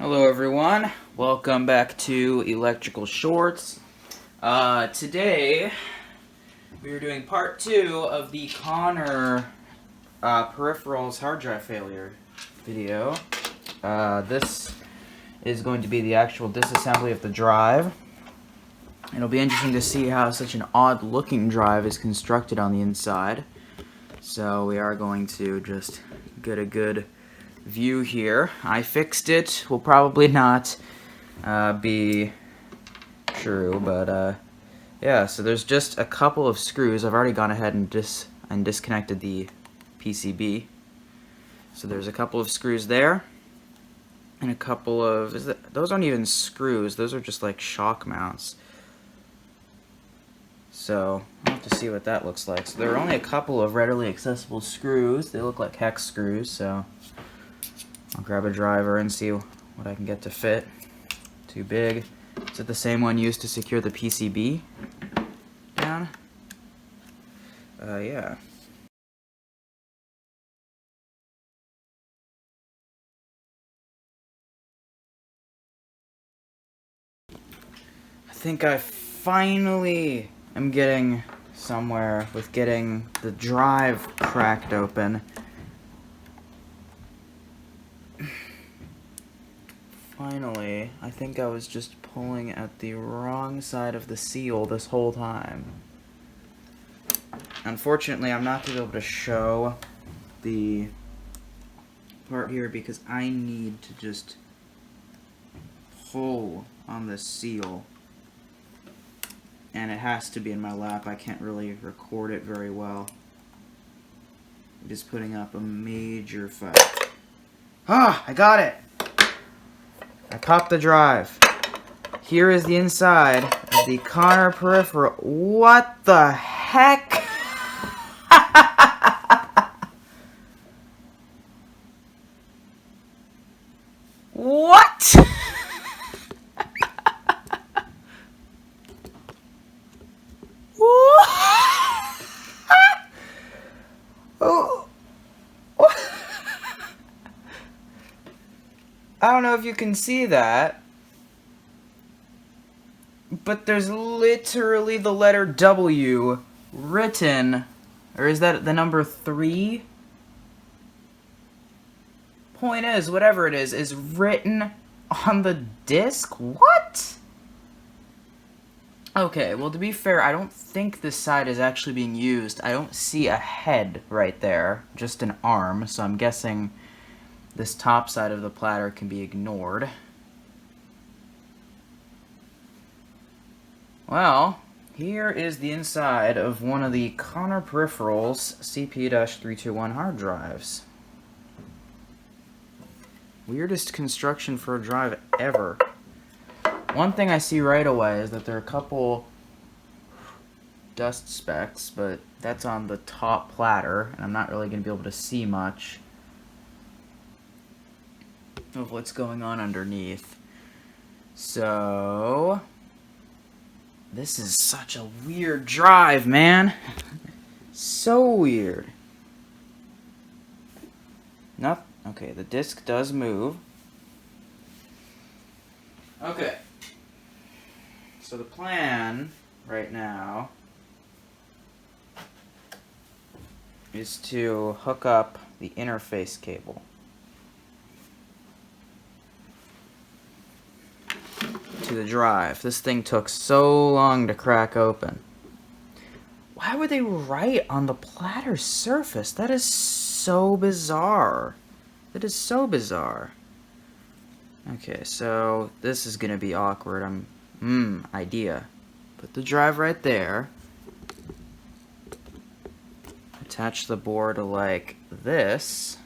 Hello everyone, welcome back to Electrical Shorts. Today we are doing part 2 of the Connor Peripherals hard drive failure video. This is going to be the actual disassembly of the drive. It'll be interesting to see how such an odd looking drive is constructed on the inside. So we are going to just get a good view here. I fixed it. Will probably not be true, but yeah. So there's just a couple of screws. I've already gone ahead and disconnected the PCB. So there's a couple of screws there, and a couple of those aren't even screws. Those are just like shock mounts. So I'll have to see what that looks like. So there are only a couple of readily accessible screws. They look like hex screws. So I'll grab a driver and see what I can get to fit. Too big. Is it the same one used to secure the PCB down? Yeah. I think I finally am getting somewhere with getting the drive cracked open. Finally, I think I was just pulling at the wrong side of the seal this whole time. Unfortunately, I'm not going to be able to show the part here because I need to just pull on the seal. And it has to be in my lap. I can't really record it very well. It is putting up a major fight. Ah, I got it! I popped the drive. Here is the inside of the Connor peripheral. What the heck? What? Oh. I don't know if you can see that, but there's literally the letter W written, or is that the number 3? Point is, whatever it is written on the disc? What? Okay, well, to be fair, I don't think this side is actually being used. I don't see a head right there, just an arm, so I'm guessing this top side of the platter can be ignored. Well, here is the inside of one of the Connor Peripherals CP-321 hard drives. Weirdest construction for a drive ever. One thing I see right away is that there are a couple dust specks, but that's on the top platter, and I'm not really going to be able to see much of what's going on underneath. So this is such a weird drive, man. So weird. Okay, the disc does move. Okay. So the plan right now is to hook up the interface cable to the drive. This thing took so long to crack open. Why would they write on the platter surface? That is so bizarre. That is so bizarre. Okay, so this is gonna be awkward. Idea. Put the drive right there. Attach the board like this.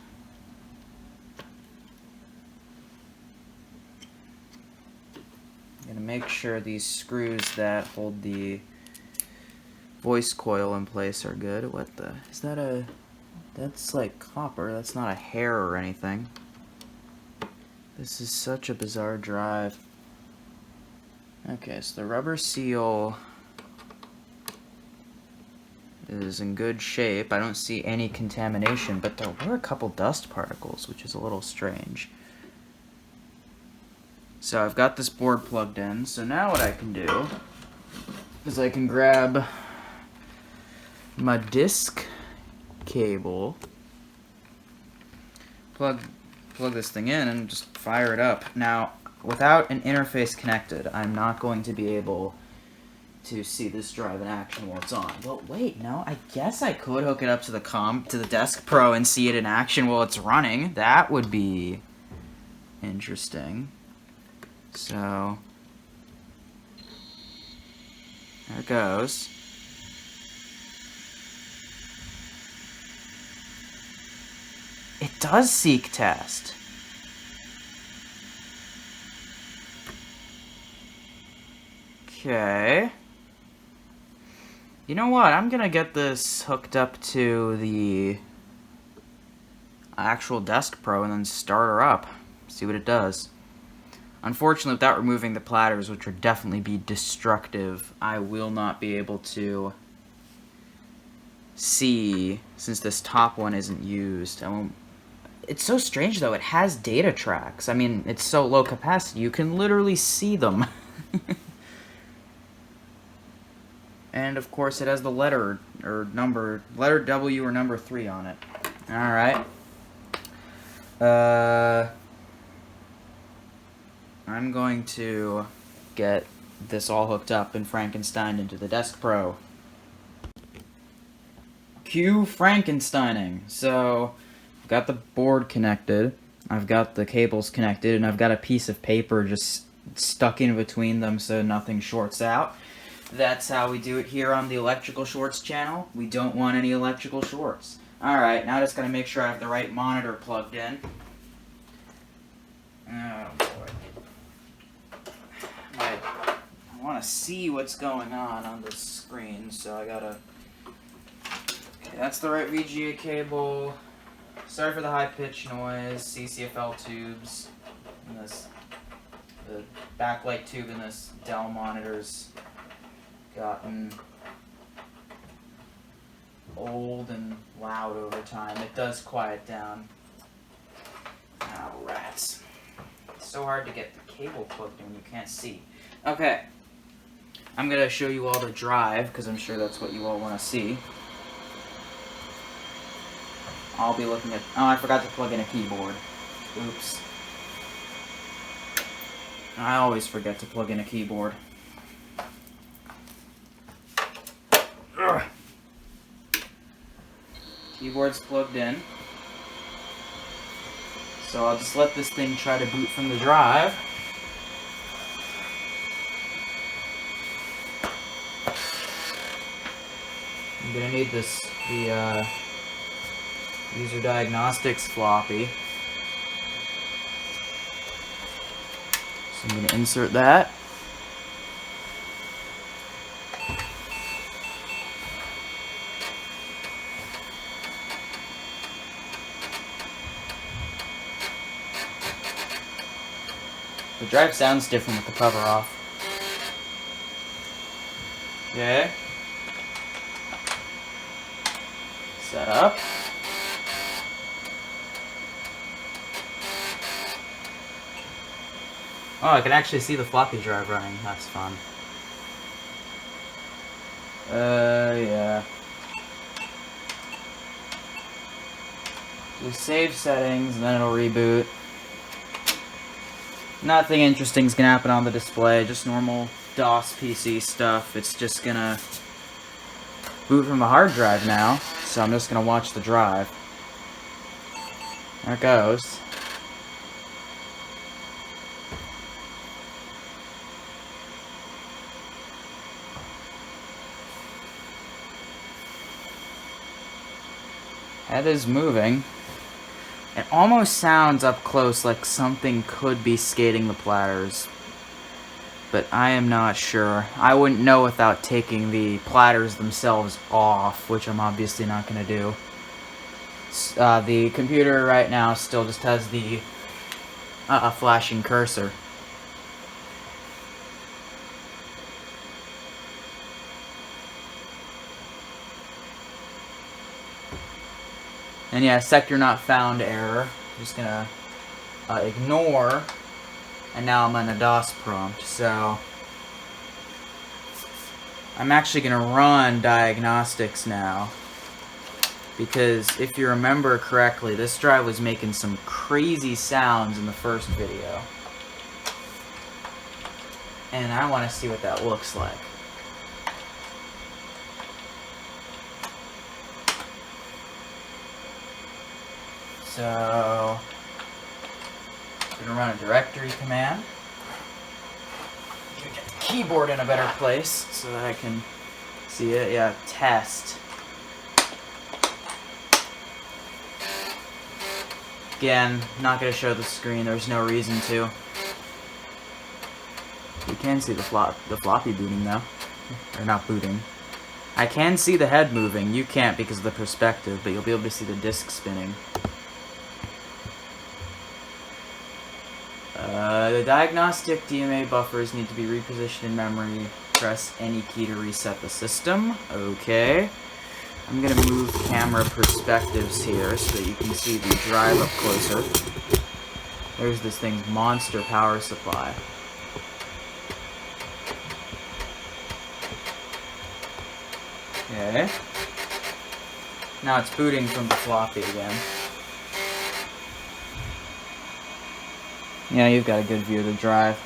I'm gonna make sure these screws that hold the voice coil in place are good. What the? Is that a... That's like copper. That's not a hair or anything. This is such a bizarre drive. Okay, so the rubber seal is in good shape. I don't see any contamination, but there were a couple dust particles, which is a little strange. So I've got this board plugged in. So now what I can do is I can grab my disc cable, plug this thing in, and just fire it up. Now, without an interface connected, I'm not going to be able to see this drive in action while it's on. Well, wait, no, I guess I could hook it up to the Desk Pro and see it in action while it's running. That would be interesting. So, there it goes. It does seek test. Okay. You know what? I'm gonna get this hooked up to the actual Desk Pro and then start her up. See what it does. Unfortunately, without removing the platters, which would definitely be destructive, I will not be able to see, since this top one isn't used. It's so strange, though. It has data tracks. I mean, it's so low capacity, you can literally see them. And, of course, it has the letter W or number 3 on it. Alright. I'm going to get this all hooked up and Frankenstein into the Desk Pro. Cue Frankensteining. So, I've got the board connected, I've got the cables connected, and I've got a piece of paper just stuck in between them so nothing shorts out. That's how we do it here on the Electrical Shorts channel. We don't want any electrical shorts. Alright, now I just gotta make sure I have the right monitor plugged in. Oh boy. I want to see what's going on this screen, so I gotta... Okay, that's the right VGA cable. Sorry for the high-pitched noise. CCFL tubes. And the backlight tube in this Dell monitor's gotten old and loud over time. It does quiet down. Ah, rats. It's so hard to get the cable plugged in when you can't see. Okay. I'm going to show you all the drive, because I'm sure that's what you all want to see. I'll be looking at... Oh, I forgot to plug in a keyboard. Oops. I always forget to plug in a keyboard. Ugh. Keyboard's plugged in. So I'll just let this thing try to boot from the drive. I'm gonna need the user diagnostics floppy. So I'm gonna insert that. The drive sounds different with the cover off. Okay. Set up. Oh, I can actually see the floppy drive running. That's fun. Yeah. Do save settings, and then it'll reboot. Nothing interesting is gonna happen on the display, just normal DOS PC stuff. It's just gonna boot from the hard drive now, so I'm just gonna watch the drive. There it goes. Head is moving. It almost sounds up close like something could be skating the platters, but I am not sure. I wouldn't know without taking the platters themselves off, which I'm obviously not going to do. The computer right now still just has the flashing cursor. And yeah, sector not found error. I'm just gonna ignore and now I'm on a DOS prompt, so I'm actually going to run diagnostics now, because if you remember correctly, this drive was making some crazy sounds in the first video, and I want to see what that looks like. So I'm going to run a directory command. Get the keyboard in a better place so that I can see it. Yeah, test. Again, not going to show the screen. There's no reason to. You can see the floppy booting though. Or not booting. I can see the head moving. You can't because of the perspective, but you'll be able to see the disc spinning. The diagnostic DMA buffers need to be repositioned in memory. Press any key to reset the system. Okay. I'm going to move camera perspectives here so that you can see the drive up closer. There's this thing's monster power supply. Okay. Now it's booting from the floppy again. Yeah, you've got a good view of the drive.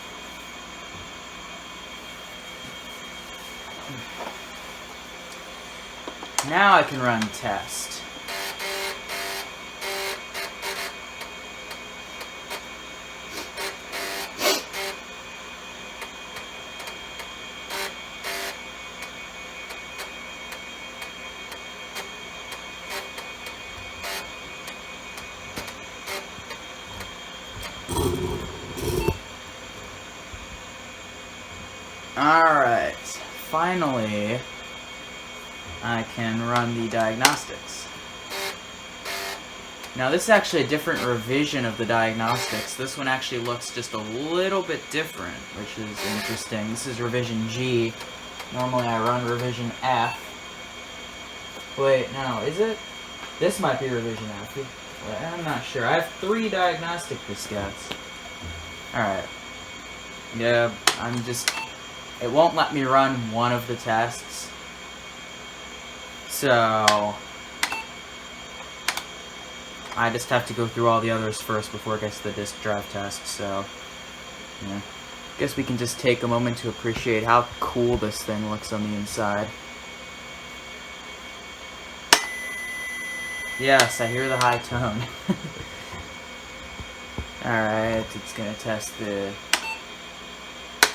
Now I can run test. Alright, finally I can run the diagnostics. Now this is actually a different revision of the diagnostics. This one actually looks just a little bit different, which is interesting. This is revision G. Normally I run revision F. Wait, no, is it? This might be revision F. I'm not sure. I have 3 diagnostic diskettes. Alright. Yeah, it won't let me run one of the tests. So I just have to go through all the others first before it gets to the disk drive test, so yeah. Guess we can just take a moment to appreciate how cool this thing looks on the inside. Yes, I hear the high tone. Alright, it's gonna test the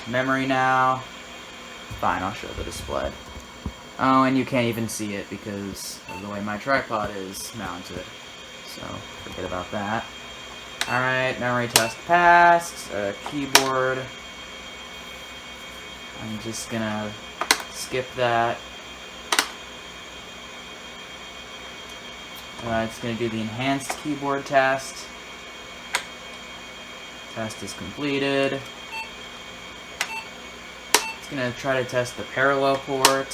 memory now. Fine, I'll show the display. Oh, and you can't even see it because of the way my tripod is mounted. So, forget about that. Alright, memory test passed. Keyboard. I'm just gonna skip that. It's gonna do the enhanced keyboard test. Test is completed. It's going to try to test the parallel port.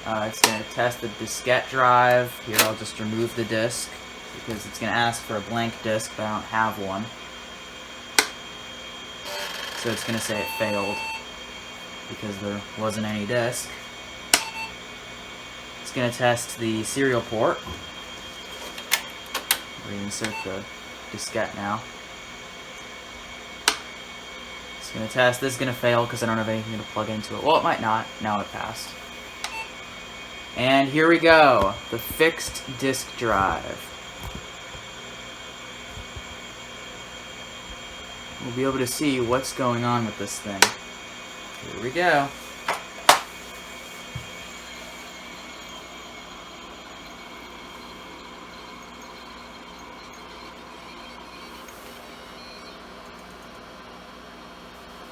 It's going to test the diskette drive. Here I'll just remove the disk because it's going to ask for a blank disk, but I don't have one. So it's going to say it failed because there wasn't any disk. It's going to test the serial port. Reinsert the diskette now. It's going to test. This is going to fail because I don't have anything to plug into it. Well, it might not. Now it passed. And here we go. The fixed disk drive. We'll be able to see what's going on with this thing. Here we go.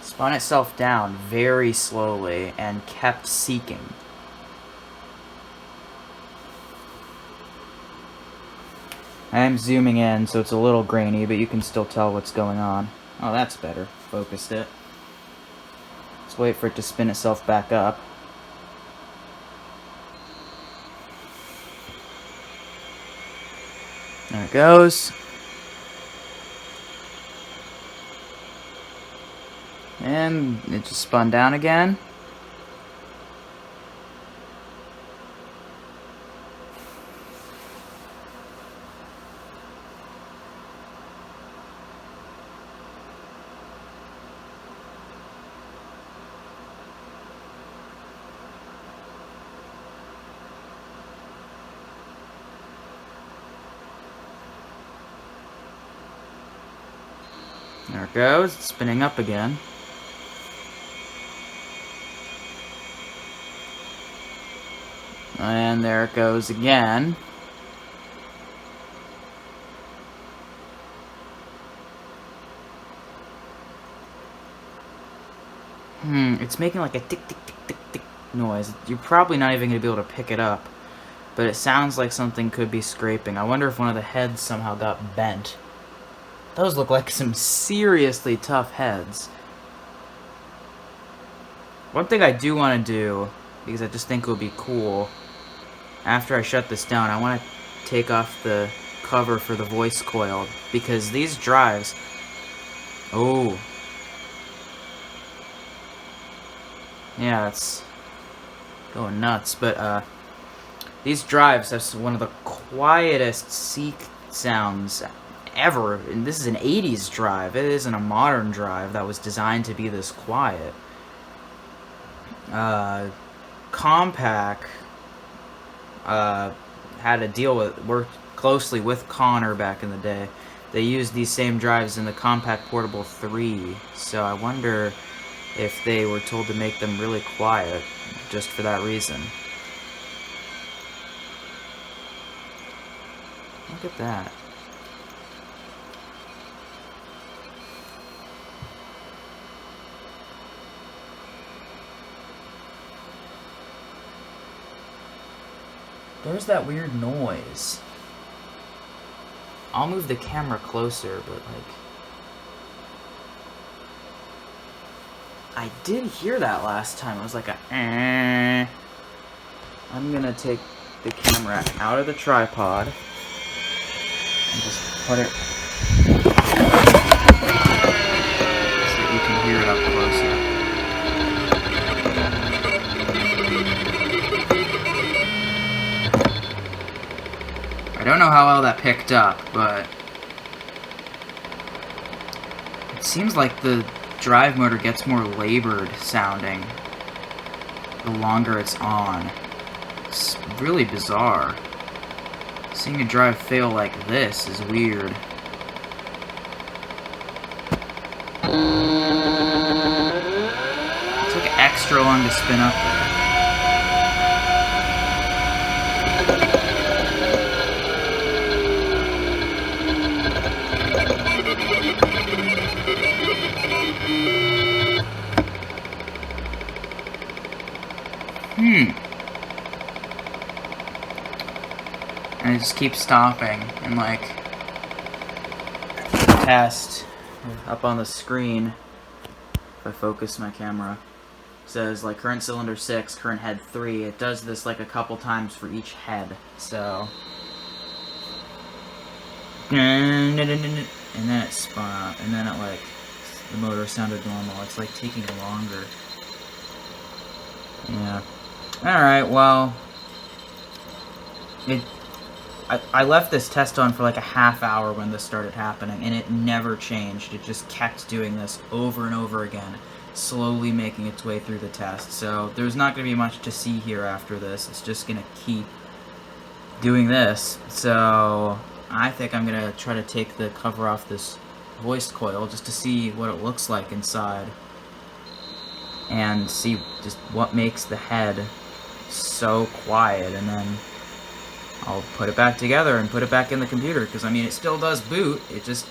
Spun itself down very slowly and kept seeking. I am zooming in, so it's a little grainy, but you can still tell what's going on. Oh, that's better. Focused it. Let's wait for it to spin itself back up. There it goes. And it just spun down again. There it goes, it's spinning up again. And there it goes again. It's making like a tick, tick, tick, tick, tick noise. You're probably not even going to be able to pick it up. But it sounds like something could be scraping. I wonder if one of the heads somehow got bent. Those look like some seriously tough heads. One thing I do want to do, because I just think it would be cool, after I shut this down, I want to take off the cover for the voice coil, because these drives... Oh. Yeah, it's going nuts, but these drives have one of the quietest seek sounds ever, and this is an 80s drive. It isn't a modern drive that was designed to be this quiet. Compaq had a deal with, worked closely with Connor back in the day. They used these same drives in the Compaq Portable 3, so I wonder if they were told to make them really quiet just for that reason. Look at that. There's that weird noise. I'll move the camera closer, but like... I did hear that last time. It was like a eh. I'm gonna take the camera out of the tripod and just put it so that you can hear it up closer. I don't know how well that picked up, but it seems like the drive motor gets more labored sounding the longer it's on. It's really bizarre. Seeing a drive fail like this is weird. It took extra long to spin up there. And it just keeps stopping, and like, test up on the screen, if I focus my camera, says like current cylinder 6, current head 3. It does this like a couple times for each head, so. And then it spun up, and then it like, the motor sounded normal. It's like taking longer. Yeah. Alright, well, I left this test on for like a half hour when this started happening, and it never changed. It just kept doing this over and over again, slowly making its way through the test. So there's not going to be much to see here after this. It's just going to keep doing this. So I think I'm going to try to take the cover off this voice coil just to see what it looks like inside, and see just what makes the head so quiet, and then I'll put it back together and put it back in the computer, because I mean it still does boot. It just,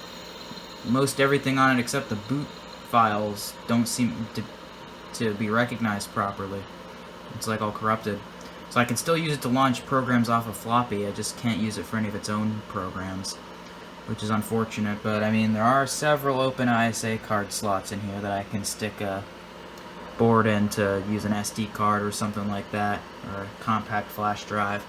most everything on it except the boot files don't seem to be recognized properly. It's like all corrupted. So I can still use it to launch programs off of floppy. I just can't use it for any of its own programs, which is unfortunate. But I mean, there are several open ISA card slots in here that I can stick a board in to use an SD card or something like that, or a compact flash drive.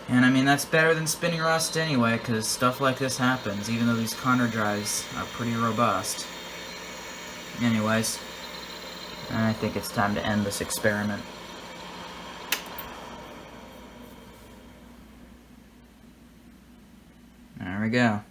And I mean, that's better than spinning rust anyway, because stuff like this happens, even though these Connor drives are pretty robust. Anyways, I think it's time to end this experiment. There we go.